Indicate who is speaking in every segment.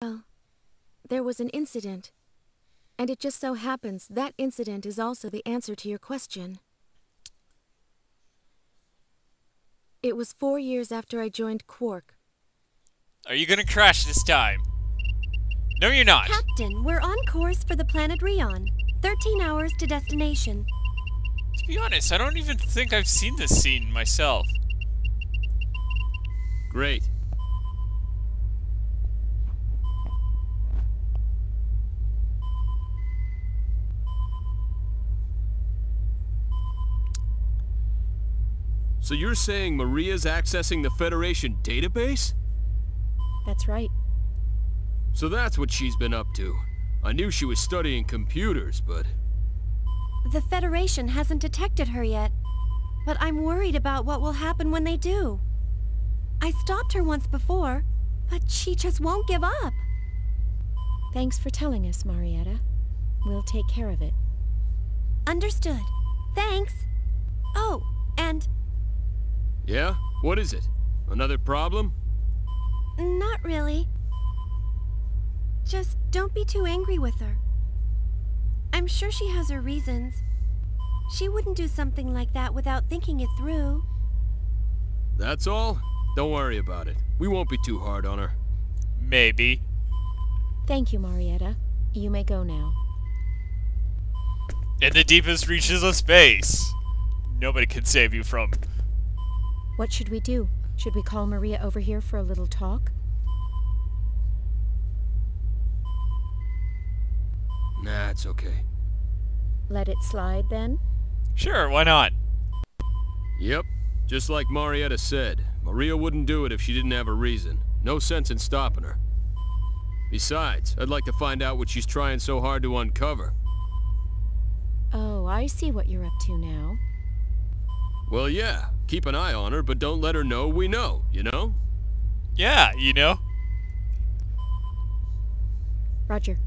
Speaker 1: Well, there was an incident. And it just so happens that incident is also the answer to your question. It was 4 years after I joined Quark.
Speaker 2: Are you gonna crash this time? No, you're not.
Speaker 3: Captain, we're on course for the planet Rion. 13 hours to destination.
Speaker 2: To be honest, I don't even think I've seen this scene myself.
Speaker 4: Great. So you're saying Maria's accessing the Federation database?
Speaker 1: That's right.
Speaker 4: So that's what she's been up to. I knew she was studying computers, but...
Speaker 3: The Federation hasn't detected her yet, but I'm worried about what will happen when they do. I stopped her once before, but she just won't give up.
Speaker 1: Thanks for telling us, Marietta. We'll take care of it.
Speaker 3: Understood. Thanks. Oh, and...
Speaker 4: Yeah? What is it? Another problem?
Speaker 3: Not really. Just don't be too angry with her. I'm sure she has her reasons. She wouldn't do something like that without thinking it through.
Speaker 4: That's all? Don't worry about it. We won't be too hard on her.
Speaker 2: Maybe.
Speaker 1: Thank you, Marietta. You may go now.
Speaker 2: In the deepest reaches of space. Nobody can save you from...
Speaker 1: What should we do? Should we call Maria over here for a little talk?
Speaker 4: Nah, it's okay.
Speaker 1: Let it slide, then?
Speaker 2: Sure, why not?
Speaker 4: Yep. Just like Marietta said, Maria wouldn't do it if she didn't have a reason. No sense in stopping her. Besides, I'd like to find out what she's trying so hard to uncover.
Speaker 1: Oh, I see what you're up to now.
Speaker 4: Well, yeah. Keep an eye on her, but don't let her know we know, you know?
Speaker 2: Yeah, you know.
Speaker 1: Roger.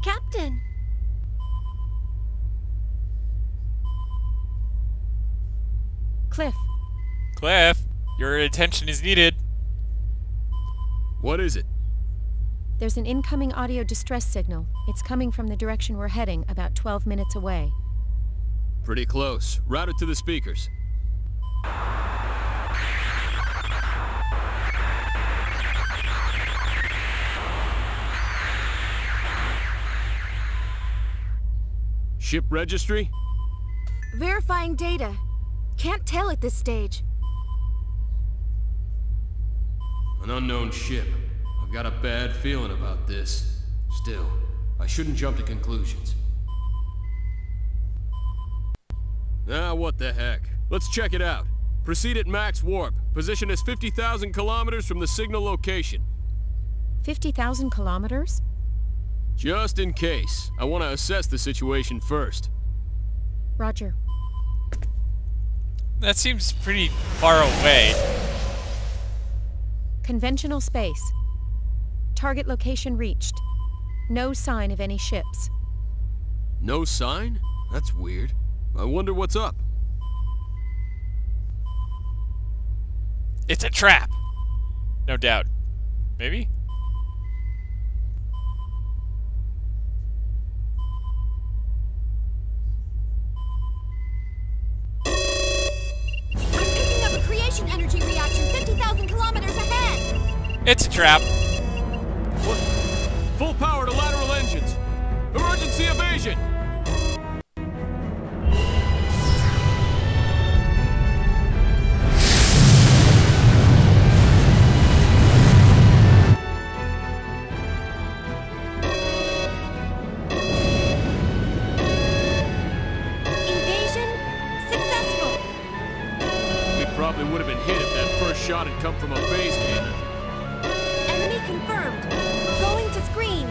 Speaker 3: Captain!
Speaker 1: Cliff.
Speaker 2: Cliff, your attention is needed.
Speaker 4: What is it?
Speaker 1: There's an incoming audio distress signal. It's coming from the direction we're heading, about 12 minutes away.
Speaker 4: Pretty close. Route it to the speakers. Ship registry?
Speaker 1: Verifying data. Can't tell at this stage.
Speaker 4: An unknown ship. I've got a bad feeling about this. Still, I shouldn't jump to conclusions. Ah, what the heck. Let's check it out. Proceed at max warp. Position is 50,000 kilometers from the signal location.
Speaker 1: 50,000 kilometers?
Speaker 4: Just in case. I want to assess the situation first.
Speaker 1: Roger.
Speaker 2: That seems pretty far away.
Speaker 1: Conventional space. Target location reached. No sign of any ships.
Speaker 4: No sign? That's weird. I wonder what's up.
Speaker 2: It's a trap. No doubt. Maybe?
Speaker 3: I'm picking up a creation energy reaction 50,000 kilometers ahead!
Speaker 2: It's a trap.
Speaker 4: What? Full power to lateral engines. Emergency evasion! Probably would have been hit if that first shot had come from a phase cannon.
Speaker 3: Enemy confirmed. Going to screen.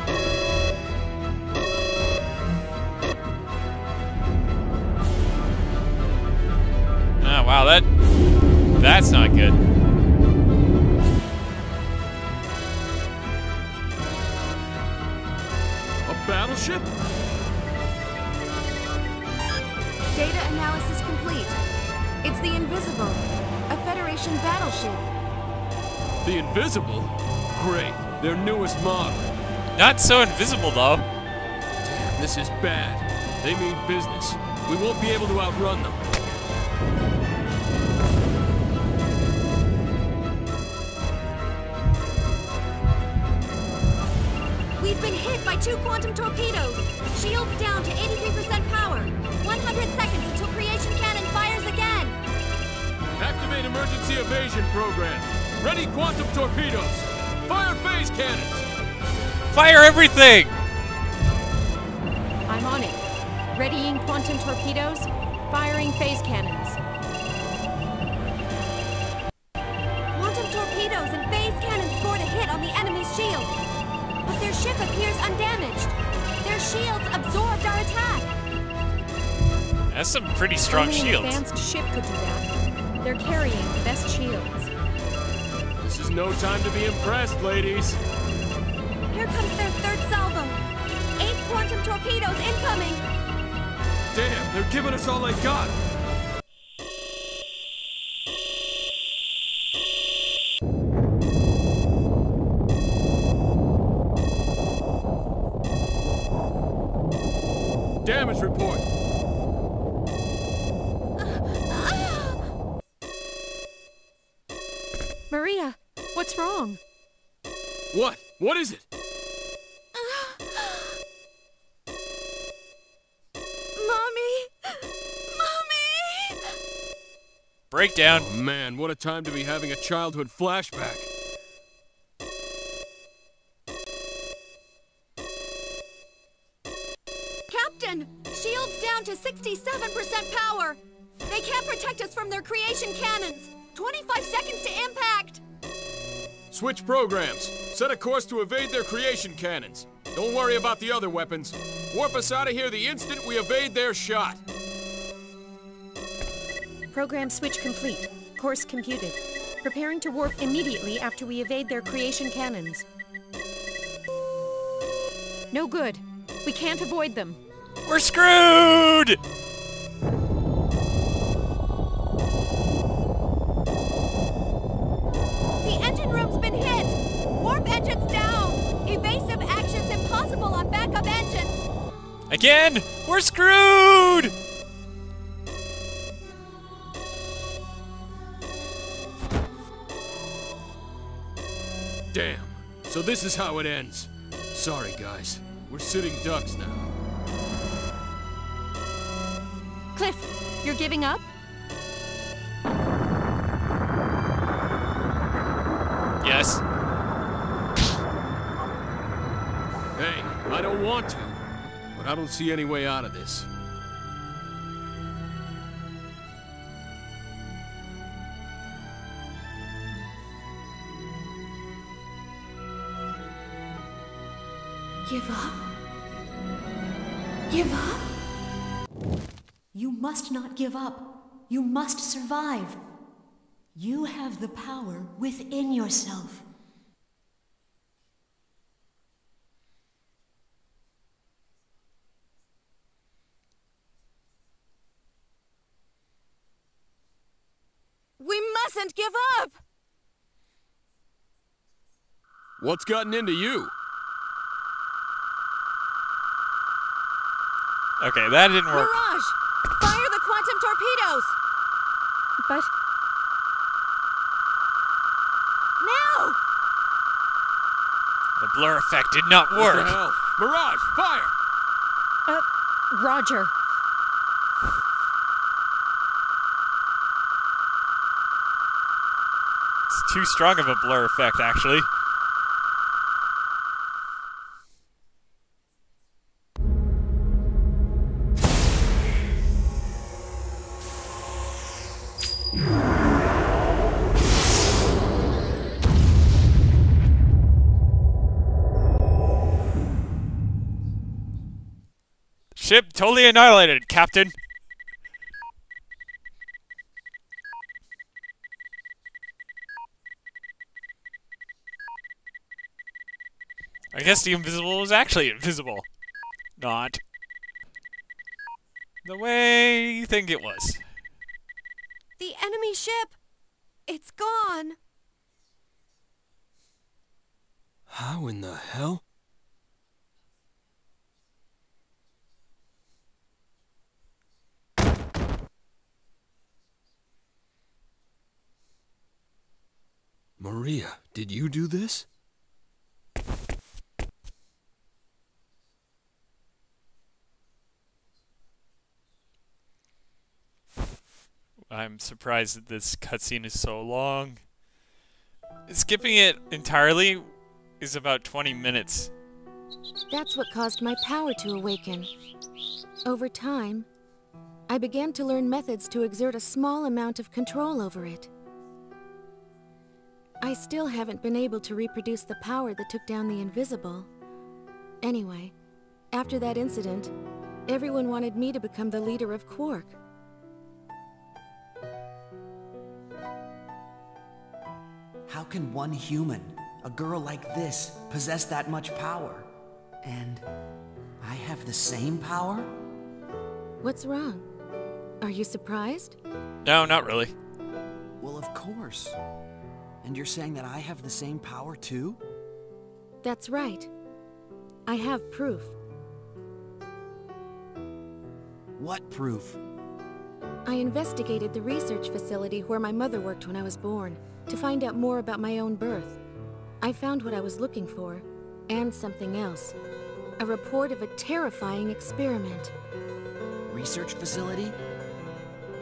Speaker 2: Ah, wow, that's not good.
Speaker 4: A battleship?
Speaker 1: Data analysis complete. It's the Invisible, a Federation battleship.
Speaker 4: The Invisible? Great, their newest model.
Speaker 2: Not so invisible, though.
Speaker 4: Damn, this is bad. They mean business. We won't be able to outrun them.
Speaker 3: We've been hit by 2 quantum torpedoes. Shields down to 83% power. 100 seconds until creation cannon fires again.
Speaker 4: Activate emergency evasion program. Ready quantum torpedoes. Fire phase cannons.
Speaker 2: Fire everything!
Speaker 5: I'm on it. Readying quantum torpedoes, firing phase cannons.
Speaker 3: Quantum torpedoes and phase cannons scored a hit on the enemy's shield. But their ship appears undamaged. Their shields absorbed our attack.
Speaker 2: That's some pretty strong
Speaker 5: Only
Speaker 2: shields.
Speaker 5: an advanced ship could do that. They're carrying the best shields.
Speaker 4: This is no time to be impressed, ladies.
Speaker 3: Here comes their 3rd salvo. 8 quantum torpedoes incoming.
Speaker 4: Damn, they're giving us all they got. Damage report.
Speaker 5: Maria, what's wrong?
Speaker 4: What? What is it?
Speaker 3: Mommy!
Speaker 2: Breakdown.
Speaker 4: Oh man, what a time to be having a childhood flashback.
Speaker 3: Captain! Shields down to 67% power! They can't protect us from their creation cannons! 25 seconds to impact!
Speaker 4: Switch programs. Set a course to evade their creation cannons. Don't worry about the other weapons. Warp us out of here the instant we evade their shot.
Speaker 5: Program switch complete. Course computed. Preparing to warp immediately after we evade their creation cannons. No good. We can't avoid them.
Speaker 2: We're screwed!
Speaker 3: The engine room's been hit! Warp engines down! Evasive actions impossible on backup engines!
Speaker 2: Again! We're screwed!
Speaker 4: Damn. So this is how it ends. Sorry, guys. We're sitting ducks now.
Speaker 5: Cliff, you're giving up?
Speaker 2: Yes.
Speaker 4: Hey, I don't want to, but I don't see any way out of this.
Speaker 6: Give up? Give up? You must not give up. You must survive. You have the power within yourself.
Speaker 3: We mustn't give up!
Speaker 4: What's gotten into you?
Speaker 2: Okay, that didn't work.
Speaker 3: Mirage! Fire the quantum torpedoes!
Speaker 5: But
Speaker 3: Now!
Speaker 2: The blur effect did not
Speaker 4: What the
Speaker 2: work.
Speaker 4: hell? Mirage, fire!
Speaker 5: Roger.
Speaker 2: It's too strong of a blur effect, actually. Ship totally annihilated, Captain. I guess the invisible was actually invisible. Not. The way you think it was.
Speaker 3: The enemy ship! It's gone!
Speaker 4: How in the hell? Maria, did you do this?
Speaker 2: I'm surprised that this cutscene is so long. Skipping it entirely is about 20 minutes.
Speaker 1: That's what caused my power to awaken. Over time, I began to learn methods to exert a small amount of control over it. I still haven't been able to reproduce the power that took down the invisible. Anyway, after that incident, everyone wanted me to become the leader of Quark.
Speaker 7: How can one human, a girl like this, possess that much power? And I have the same power?
Speaker 1: What's wrong? Are you surprised?
Speaker 2: No, not really.
Speaker 7: Well, of course. And you're saying that I have the same power too?
Speaker 1: That's right. I have proof.
Speaker 7: What proof?
Speaker 1: I investigated the research facility where my mother worked when I was born, to find out more about my own birth. I found what I was looking for, and something else. A report of a terrifying experiment.
Speaker 7: Research facility?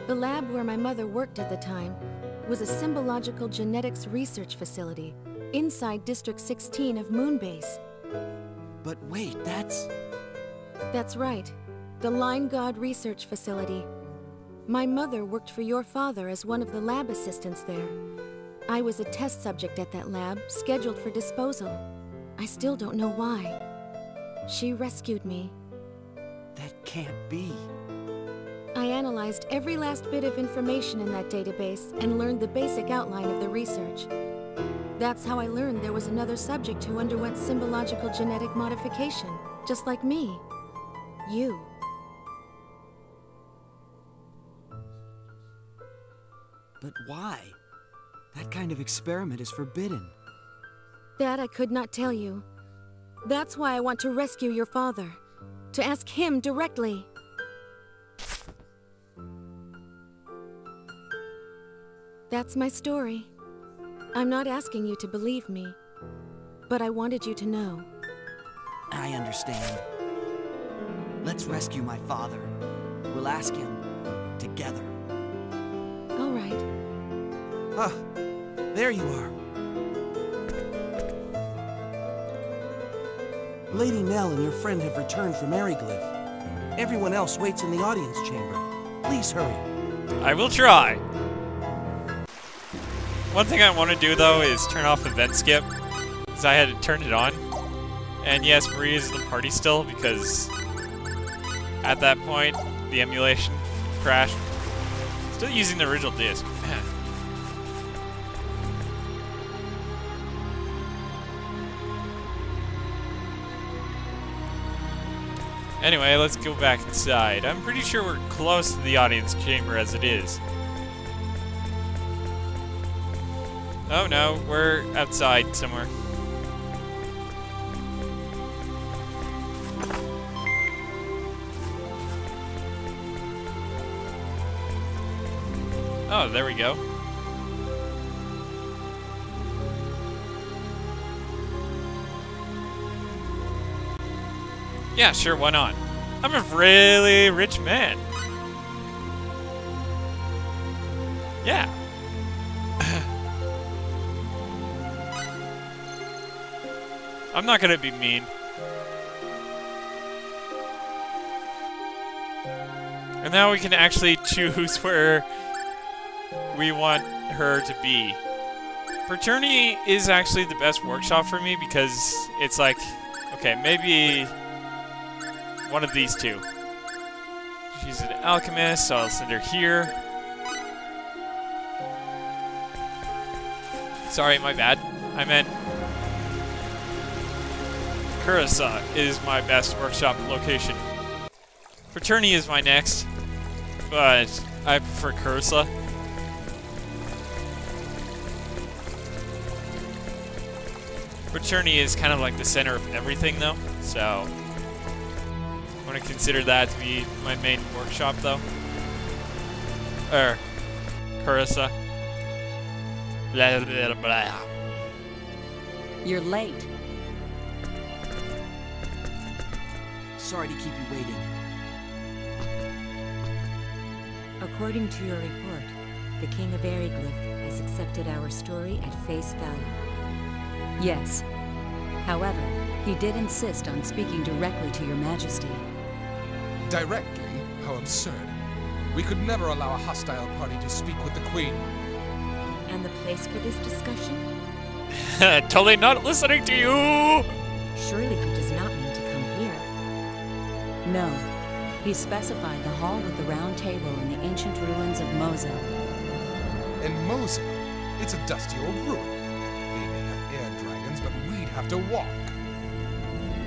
Speaker 1: The lab where my mother worked at the time was a symbological genetics research facility inside District 16 of Moonbase.
Speaker 7: But wait, that's...
Speaker 1: That's right. The Line God Research Facility. My mother worked for your father as one of the lab assistants there. I was a test subject at that lab, scheduled for disposal. I still don't know why. She rescued me.
Speaker 7: That can't be.
Speaker 1: I analyzed every last bit of information in that database and learned the basic outline of the research. That's how I learned there was another subject who underwent symbological genetic modification, just like me. You.
Speaker 7: But why? That kind of experiment is forbidden.
Speaker 1: That I could not tell you. That's why I want to rescue your father. To ask him directly. That's my story. I'm not asking you to believe me, but I wanted you to know.
Speaker 7: I understand. Let's rescue my father. We'll ask him together.
Speaker 1: All right.
Speaker 7: Ah, there you are.
Speaker 8: Lady Nell and your friend have returned from Aryglyph. Everyone else waits in the audience chamber. Please hurry.
Speaker 2: I will try. One thing I want to do, though, is turn off event skip, because I had to turn it on. And yes, Maria's in the party still, because at that point, the emulation crashed. Still using the original disc. Man. Anyway, let's go back inside. I'm pretty sure we're close to the audience chamber as it is. Oh no, we're outside somewhere. Oh, there we go. Yeah, sure, why not? I'm a really rich man. Yeah. I'm not gonna be mean. And now we can actually choose where we want her to be. Fraternity is actually the best workshop for me because it's like, okay, maybe one of these two. She's an alchemist, so I'll send her here. Sorry, my bad. I meant Curacao is my best workshop location. Fraternity is my next, but I prefer Curacao. Fraternity is kind of like the center of everything, though, so I'm going to consider that to be my main workshop, though. Carissa. Blah, blah, blah.
Speaker 6: You're late.
Speaker 7: Sorry to keep you waiting.
Speaker 9: According to your report, the King of Eriglyph has accepted our story at face value.
Speaker 6: Yes. However, he did insist on speaking directly to your majesty.
Speaker 10: Directly? How absurd. We could never allow a hostile party to speak with the Queen.
Speaker 9: And the place for this discussion?
Speaker 2: Totally not listening to you!
Speaker 9: Surely he does not mean to come here.
Speaker 6: No. He specified the hall with the round table in the ancient ruins of Mosul.
Speaker 10: In Mosul? It's a dusty old ruin. They may have air dragons, but we'd have to walk.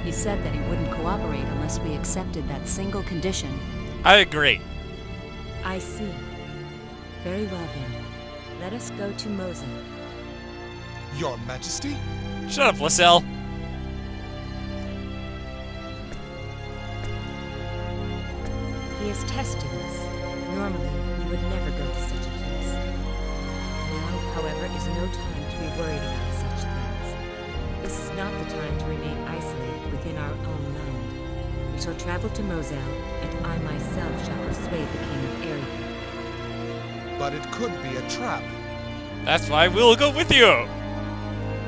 Speaker 6: He said that he wouldn't cooperate unless we accepted that single condition.
Speaker 2: I agree.
Speaker 9: I see. Very well then. Let us go to Mosul.
Speaker 10: Your Majesty?
Speaker 2: Shut up, Lascelles.
Speaker 9: He is testing us. Normally, we would never go to such a place. Now, however, is no time to be worried about such things. This is not the time to remain isolated within our own land. We shall travel to Mosul, and I myself shall persuade the King of Eriglyph.
Speaker 10: But it could be a trap.
Speaker 2: That's why we'll go with you.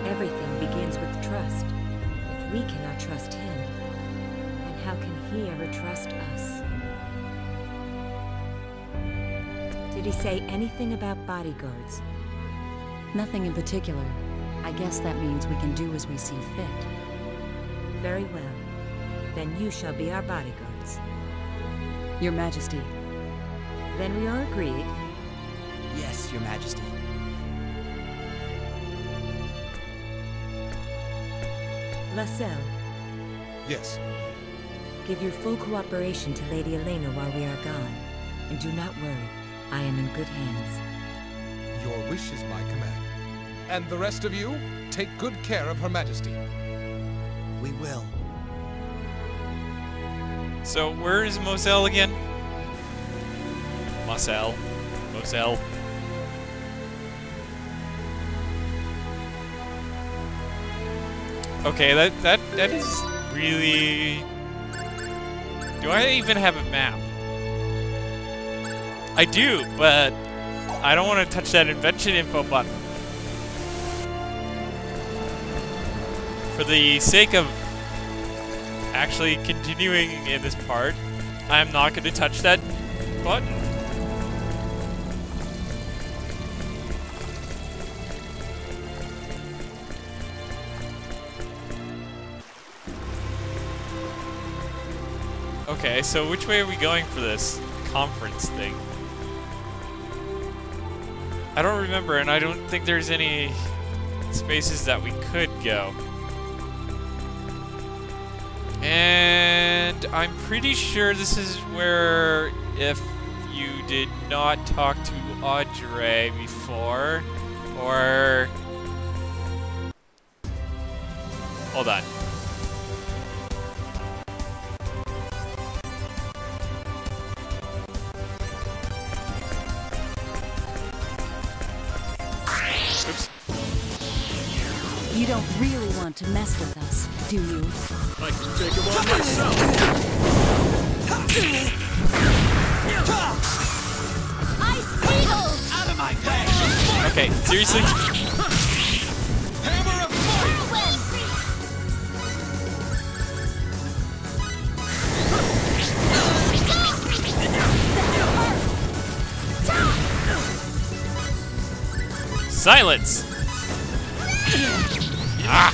Speaker 9: Everything begins with trust. If we cannot trust him, then how can he ever trust us? Did he say anything about bodyguards?
Speaker 6: Nothing in particular. I guess that means we can do as we see fit.
Speaker 9: Very well. Then you shall be our bodyguards.
Speaker 6: Your Majesty.
Speaker 9: Then we are agreed.
Speaker 7: Yes, Your Majesty.
Speaker 9: Lascelles,
Speaker 10: Yes.
Speaker 9: give your full cooperation to Lady Elena while we are gone. And do not worry, I am in good hands.
Speaker 10: Your wish is my command. And the rest of you, take good care of Her Majesty.
Speaker 7: We will.
Speaker 2: So, where is Mosul again? Mosul. Okay, that is really... Do I even have a map? I do, but I don't want to touch that invention info button. For the sake of actually continuing in this part, I'm not going to touch that button. Okay, so which way are we going for this conference thing? I don't remember, and I don't think there's any spaces that we could go. And I'm pretty sure this is where, if you did not talk to Audrey before, or... Hold on. Oops.
Speaker 6: You don't really want to mess with us, do you?
Speaker 4: I can take him on myself.
Speaker 3: Ice Beetles!
Speaker 8: Out of my way!
Speaker 2: Okay, seriously?
Speaker 8: Hammer of fire!
Speaker 2: Silence! Ah!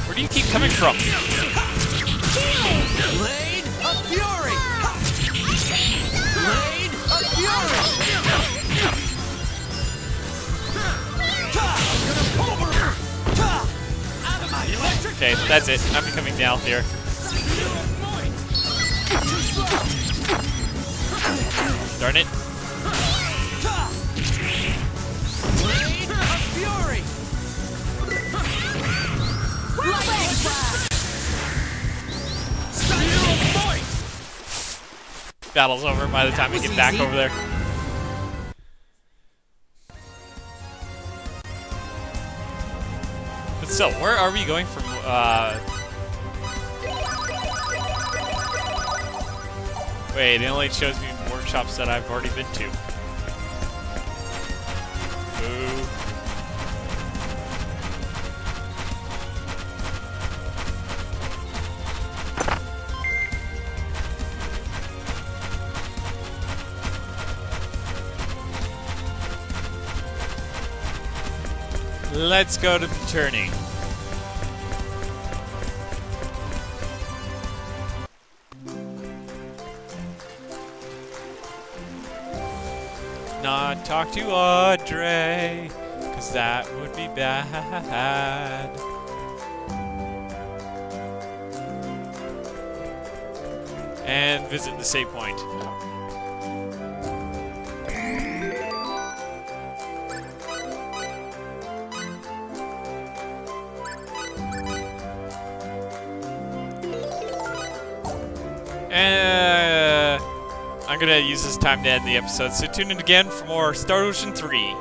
Speaker 2: Where do you keep coming from?
Speaker 8: Blade of Fury! Blade of Fury! Out of my electric!
Speaker 2: Okay, that's it. I'm coming down here. Darn it.
Speaker 8: Blade of Fury!
Speaker 2: battle's over by the time we get back over there. But still, where are we going from, Wait, it only shows me workshops that I've already been to. Boo. Let's go to the turning. Not talk to Audrey, cause that would be bad. And visit the save point. I'm gonna use this time to end the episode, so tune in again for more Star Ocean 3.